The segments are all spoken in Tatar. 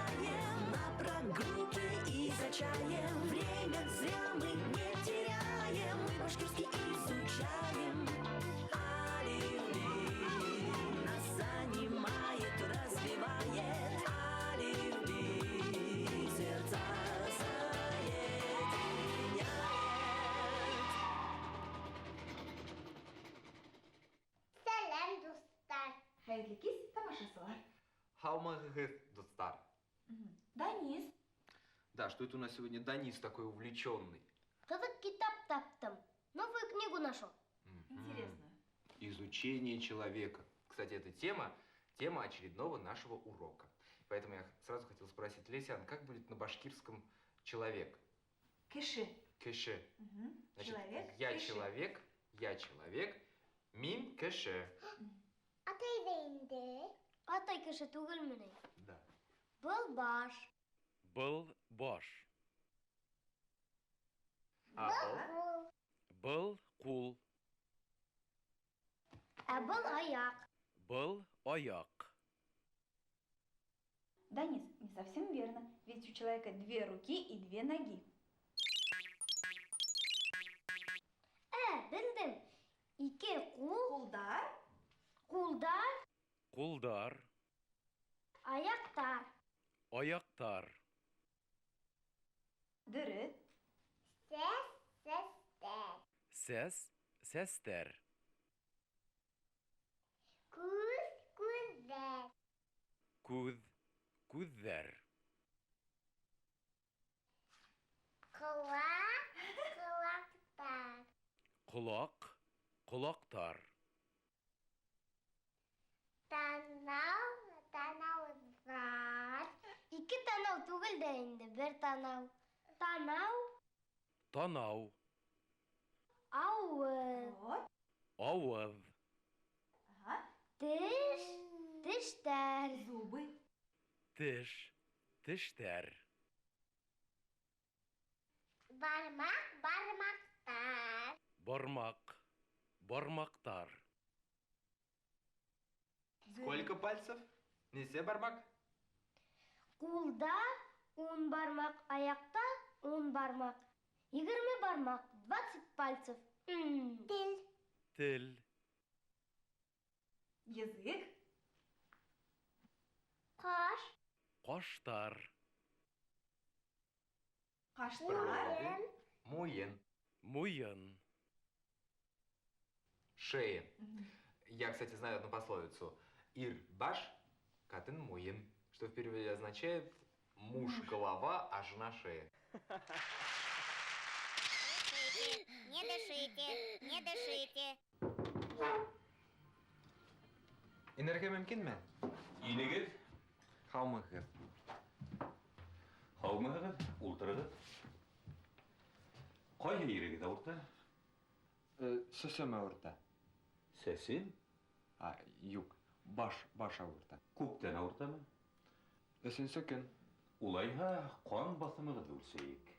гуляем на прогулке и за чаем. Время зря мы не теряем, мы башкирский изучаем. Алиф-Бей нас занимает, развивает. Алиф-Бей сердца соединяет. Сәлем, достар. Хәерле кис, тамашасылар. Хаумагыгыз, достар. Данис. Да, что это у нас сегодня Данис такой увлеченный? Тут китап таптым. Новую книгу нашел. Интересно. Изучение человека. Кстати, эта тема очередного нашего урока. Поэтому я сразу хотел спросить, Лесян, как будет на башкирском человек? Кеше. Кеше. Значит, Человек. я человек, мин кеше. Атай дейінде. Атай кеше түгелмени? Да. Был баш. Был баш. Был. Был кул. А был аяк. Был аяк. Данис, не совсем верно, ведь у человека 2 руки и 2 ноги. Bildim. 2 kul, Кулдар. kulдар, Кулдар. ayaktар. Аяктар. Дөрет. Sestер. Сәс. Сәстәр. Күз, күздер. Күҙ. Күҙҙәр. Kulak, kulaktar. Ҡолаҡ. Ҡолаҡтар. Танау, танауҙар. 2 танау түгел дә инде, 1 танау. Танау, Танау. ауыз. Вот. Ауыҙ. Ага. Теш, тештәр. Зубы. Теш. Тештәр. Бармак, бармактар. Бармаҡ. Бармаҡтар. Сколько пальцев? Несе бармак? Кулда 10 бармак, аякта 10 бармак. 20 бармак, 20 пальцев. Тел. Тел. Язык. Каш. Ҡаштар. Каштар. Муен. Муйын. Шея. Я, кстати, знаю одну пословицу. Ир баш, катын муен. Что в переводе означает муж голова, а жена шея. Не дышите, не дышите. Инергия мөмкинме? Инегез, Хаумагыгыз. хаумыгыз, ултырыгыз. Кайһы йөрегез авырта? Сөсөм ауырта. Сәсен, Юк, баш ауырта. күптән авыртамы? 3-нче көн. Улайһа, кан басымыгыз үлчәйек.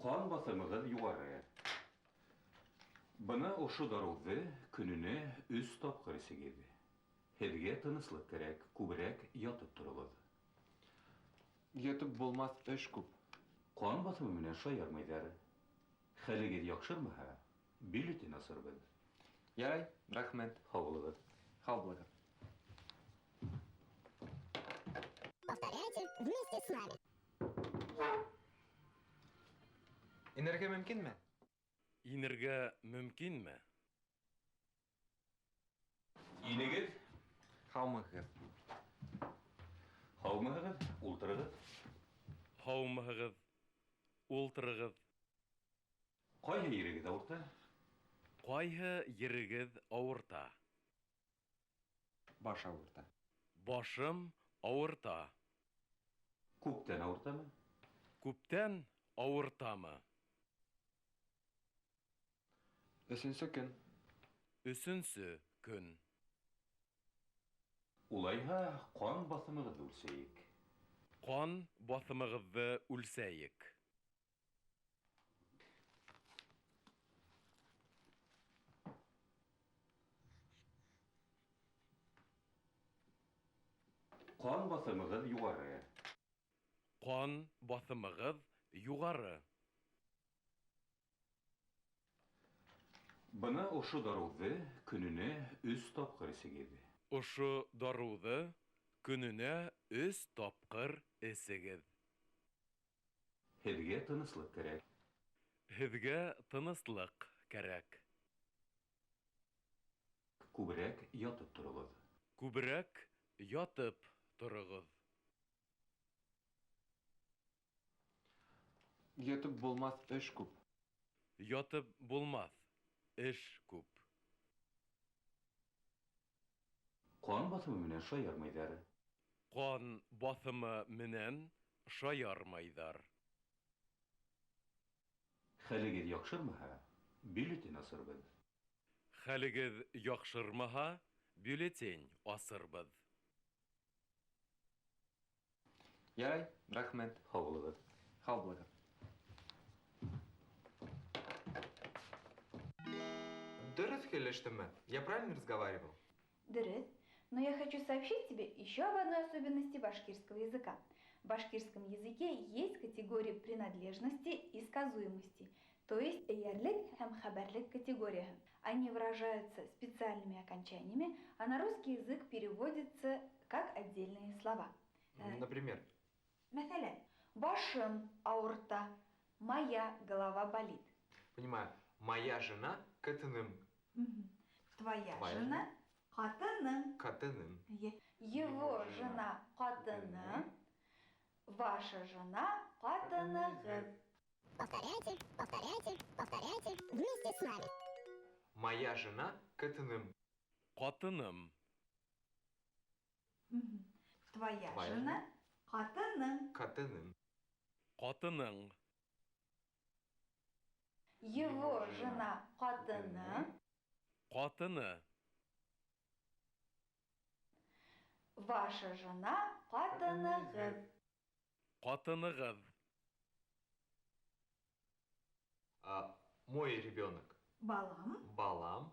Кан басымыгыз югары. Бына ошо даруҙы көнөнә 3 тапҡыр эсегеҙ. Һеҙгә тыныслыҡ кәрәк, күберәк ятып тороғоҙ. Йотып булмаҫ, эш күп. Ҡан баҫымы менән шаярмайҙар. Хәлегеҙ яҡшырмаһа, бюллетень асырбыҙ. Ярай, рәхмәт. Һаулығыҙ. Һаулығыҙ. Повторяйте вместе с нами. Инергия мөмкинме? Инергә мөмкинме? Инегеҙ, Хаумагыгыз. һаумыһығыҙ, ултырығыҙ. Һаумыһығыҙ. Ултырығыҙ. Ҡайһы ерегеҙ ауырта? Ҡайһы ерегеҙ ауырта? Баш ауырта. Башым ауырта. Күптән ауыртамы? Күптән ауыртамы? 3-нче көн. 3-нче көн. Улайһа, ҡан баҫымығыҙ үлсәйек. Ҡан баҫымығыҙҙы үлсәйек. Кан басымыгыз югары. Кан басымыгыз югары. Бына ошо даруҙы көнөнә 3 тапҡыр эсегеҙ. Ошо даруҙы көнөнә 3 тапҡыр эсегеҙ. Һеҙгә тыныслык кәрәк. Һеҙгә тыныслык кәрәк. Күберәк ятып торығыҙ. Күберәк ятып торығыҙ. Ятып булмаҫ эш күп. Ятып булмаҫ. Эш күп. Кан басымы менән шаярмайҙар. Кан басымы менән шаярмайҙар. Хәлегеҙ яҡшырмаһа, бюллетень асырбыҙ. Хәлегеҙ яҡшырмаһа, бюллетень асырбыҙ. Ярай, рәхмәт. Һаулығыҙ. Һаулығыҙ. Дөрөҫ һөйләштемме? Я правильно разговаривал? Дырыс, но я хочу сообщить тебе еще об одной особенности башкирского языка. В башкирском языке есть категории принадлежности и сказуемости, то есть эйәрлек һәм хәбәрлек категорияһы. Они выражаются специальными окончаниями, а на русский язык переводятся как отдельные слова. Например? Мәсәлән, башым ауырта, моя голова болит. Понимаю. Моя жена катыным. Твоя Твоя жена хатының. Катыным. Его жена хатының. Ваша жена хатынығыз. Повторяйте, повторяйте, повторяйте вместе с нами. Моя жена катыным. Ҡатыным. Твоя Твоя жена хатының. Катыным. Ҡатының. Его жена хатының. Ҡатыны. Ваша жена хатынығыз. Ҡатынығыҙ. Мой ребенок. Балам. Балам.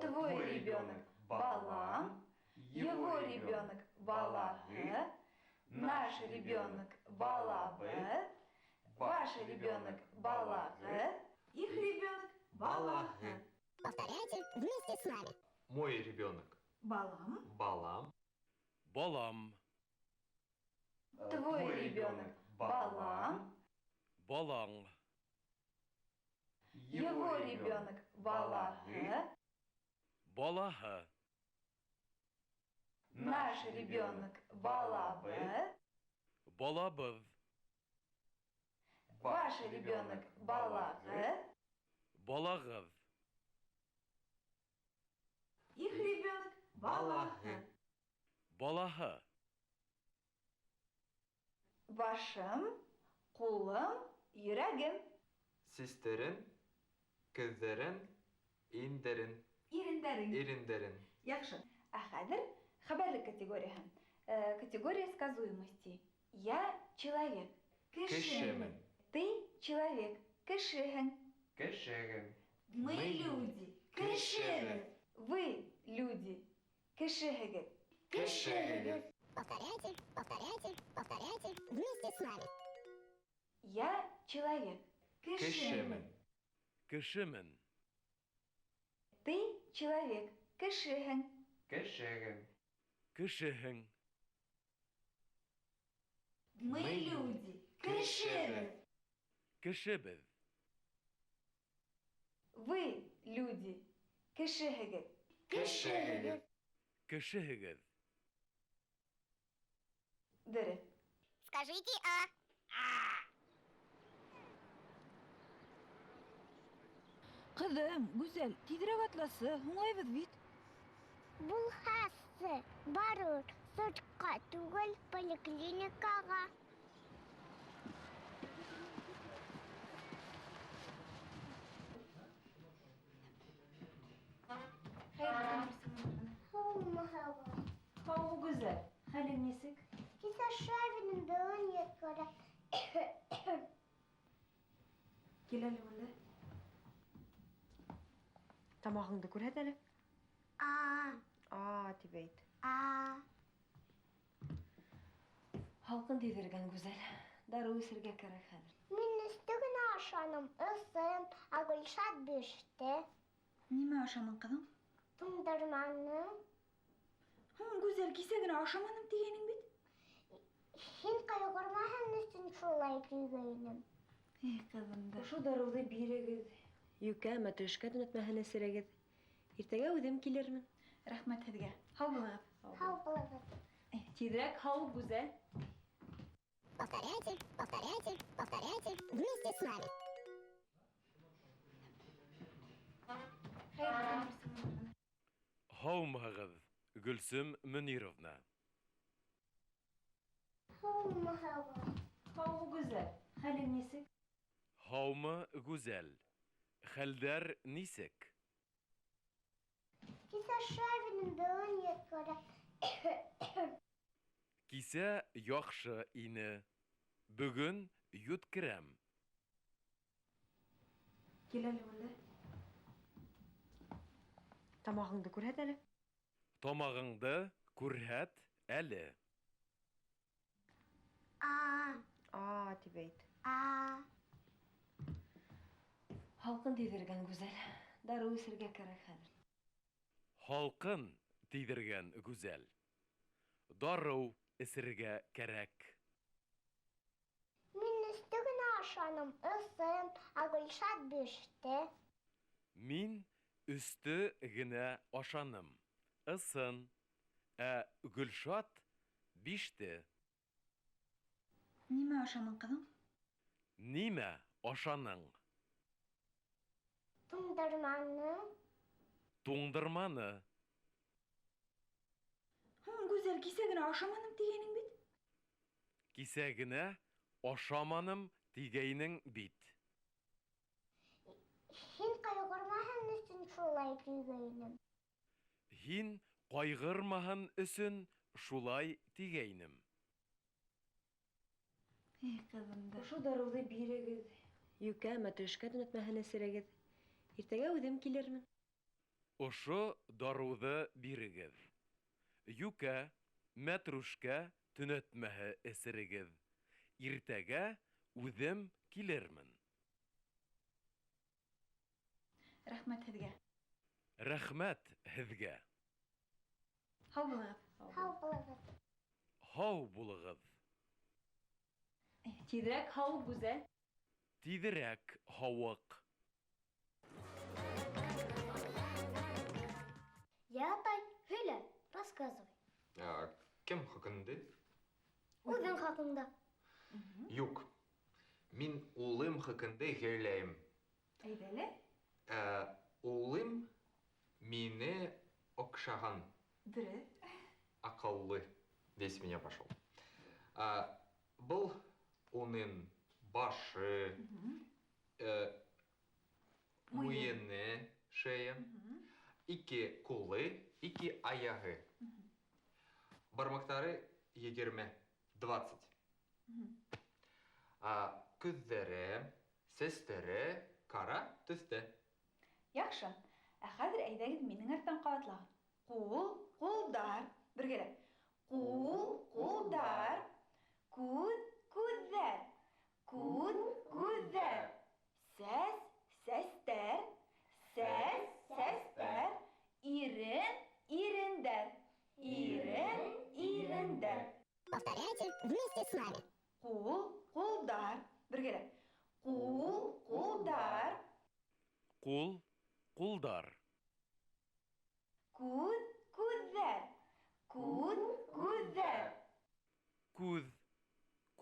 Твой ребенок балам. Его ребенок балаһы. Наш ребенок балабы. Ваш ребенок балаһы. Их ребенок балаһы. Повторяйте вместе с нами. Мой ребенок. Балам. Балам. Балам. Твой ребенок балам. Балаң. Его ребенок балаһы. Балаһы. Наш ребенок балабы. Балабыҙ. Ваш ребенок балаһы. Балағыҙ. Их ребенок балаһы. Балаһы. Башым, ҡулым, йөрәгем. Сестерин, кыздерин, индерин, Ирендәрең. ирендерин. Яҡшы. Ә хәҙер хәбәрлек категорияһы. Категория сказуемости. Я человек. Кешемен. Ты человек. Кешеһең. Кешегин. Мы люди. Кешебеҙ. Вы люди. Кешеһегеҙ. Кешегеҙ. Повторяйте, повторяйте, повторяйте вместе с нами. Я человек. Кешемен. Кешемен. Ты человек. Кешеһең. Кешегин. Кешеһең. Мы люди. Кешебеҙ. Кешебеҙ. Вы люди. Кешеһегеҙ. Кешегеҙ. Кешеһегеҙ. Дөрөҫ. Скажите «а». Ҡыҙым, гүзәл, тиҙерәк атласы, һуңайбыҙ бит. Булһасы барыр сыртҡа түгел поликлиникаға. Һау гүзәл. Хәлең нисек? Кис Шавинның дылын еткәре. Кил әле монда. Тамағыңды күрһәт әле. А, А, тип әйт. а. Халкын тидергән гүзәл. Дару исергә кәрәк хәзер. Мин өсте генә ашаным, ысын, ә Гөлшат биште. Нимә ашамын, кызым? Туңдырманы. Гүзәл, кисәгенә ашаманым дигәнең бит. Һин кайгырмаһын өчен шулай килгәйнем. Кызым да. Шу даруды бирегез. Юкә, мәтрүшкә төнәтмәһен эсерегез. Иртәгә үҙем килермен. Рәхмәт һеҙгә. Һау булығыҙ. Һау булығыҙ. Тиҙерәк һау, гүзәл. Повторяйте, повторяйте, повторяйте вместе с нами. Һаумыһығыҙ, Гөлсөм Мөнировна. Һаумы, һаумы. Һау, гүзәл. Хәлең нисек? Һаумы, гүзәл. Хәлдәр нисек? Кисә шәвинең быуын еткәре. Кисә яҡшы ине. Бөгөн йүткерәм. Кил әле монда. Тамағыңды күрһәт әле. Тамағыңды күрһәт әле. Тип әйт. Халҡын тиҙергән гүзәл. Дару исергә кәрәк хәҙер. Халҡын тейҙергән гүзәл. Дарыу эсергә кәрәк. Мин өсте генә ашаным, ысын, ә Гөлшат биште. Мин өсті генә ашаным. Ысын. Ә Гөлшат биште. Нимә ашамын, кызым? Нимә ашаның? Туңдырманы. Туңдырманы. Гүзәл, кисәгенә ашаманым дигәнең бит. Кисәгенә ашаманым тигәйнең бит. Һин кайгырмаһын өчен шулай килгәйнем. Һин ҡайғырмаһын өсөн шулай тигәйнем. Кызым да. Шу даруҙы бирегеҙ. Юкә, мәтрүшкә төнәтмәһен эсерегеҙ. Иртәгә үҙем килермен. Ошо дарыуҙы бирегеҙ. Юкә, мәтрүшкә төнәтмәһе эсерегеҙ. Иртәгә үҙем килермен. Рәхмәт һеҙгә. Рәхмәт һеҙгә. Һау булығыҙ. Һау булығыҙ. Һау булығыҙ. Тиҙерәк һау, гүзәл. Тиҙерәк һауыҡ. Я, атай, һөйлә, рассказывай. Кем хаҡында? Үҙең хаҡында. Юк. Мин улым хаҡында һөйләйем. Әйҙәле. Улым мине оҡшаған. Дөрөҫ. Акыллы. Весь меня пошел. Был уның башы, муйыны, шея, ике ҡулы, ике аяғы. Бармактары 20. Күҙҙәре, сәстәре ҡара төҫтә. Яҡшы. Ә хәҙер әйҙәгеҙ минең арттан ҡабатлағыҙ. Ҡул, ҡулдар. Бергәләп. Ҡул, ҡулдар. Күҙ, күҙҙәр. Күҙ, күҙҙәр. Сәс, сәстәр. Сәс, сәстәр. Ирен, ирендәр. Ирен, ирендәр. Повторяйте вместе с нами. Ҡул, ҡулдар. Бергәләп. Ҡул, ҡулдар. Ҡул, ҡулдар. Күҙ, күҙҙәр. Күҙ, күҙҙәр. Күҙ,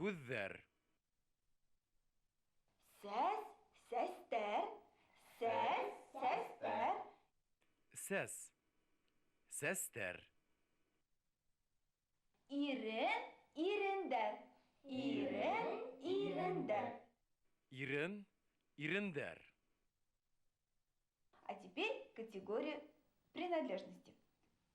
күҙҙәр. Сәс, сәстәр. Сәс, сәстәр. Сәс, сәстәр. Ирен, ирендәр. Ирен, ирендәр. Ирен, ирендәр. А теперь категория принадлежности.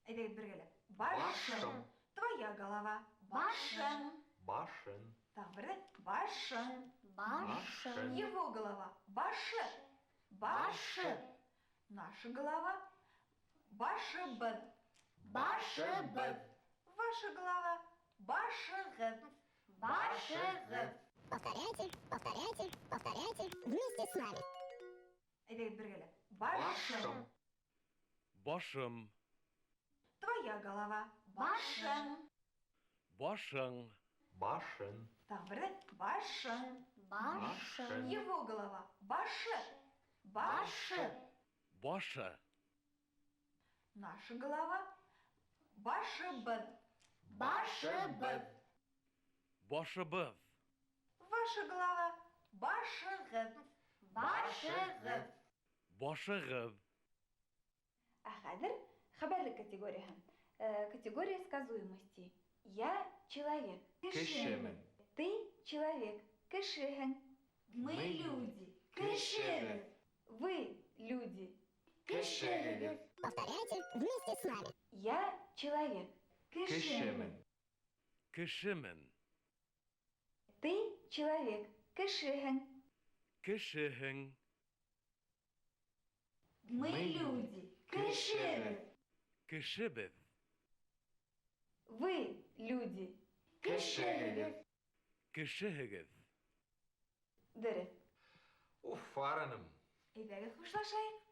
Әйдәгеҙ бергәләп. Башым. Твоя голова. Башым. Башын. Тағы берҙе. Башым. Башым. Его голова. Башы. Башы. Наша голова. Башыбыҙ. Башыбыҙ. Ваша голова. Башығыҙ. Башығып. Повторяйте, повторяйте, повторяйте вместе с нами. Әйдәгез бергәләп. Башым. Башым. Твоя голова. Башың. Башың. Башен. Тағы бердә. Башың. Башың. Его голова. Башы. Башы. Башы. Наша голова. Башыбыз. Башыбыз. Башыбыз. Ваша голова. Башығып. Башығып. Башығыз. А хәзер хәбәрлек категорияһы. Категория сказуемости. Я человек. Кешемен. Ты человек. Кешеһең. Мы люди. Кешебез. Вы люди. Кешебез. Повторяйте вместе с нами. Я человек. Кешемен. Кешемен. Ты человек. Кешеһең. Кешеһең. Мы люди. Кешебез. Кешебез. Вы люди. Кешебез. Кешеһегез. Дөрес. Уф, Араным. Әйдәгез хушлашайык.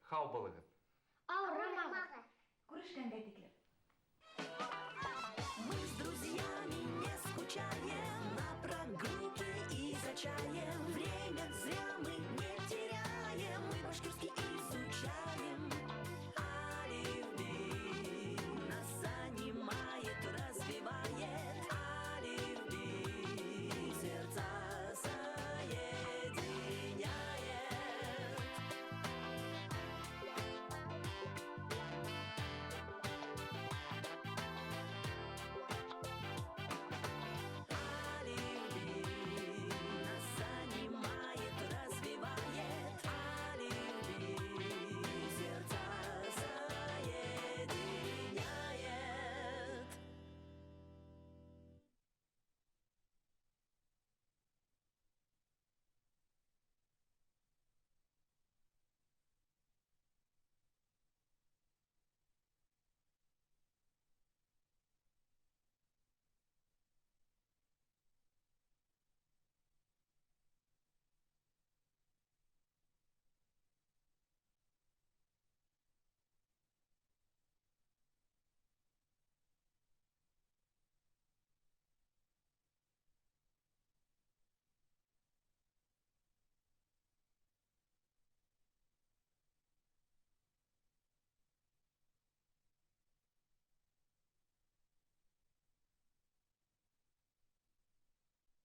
Хау булыгыз. Ауырмагыз. Күрешкәнгә тиклем. Мы с друзьями не скучаем.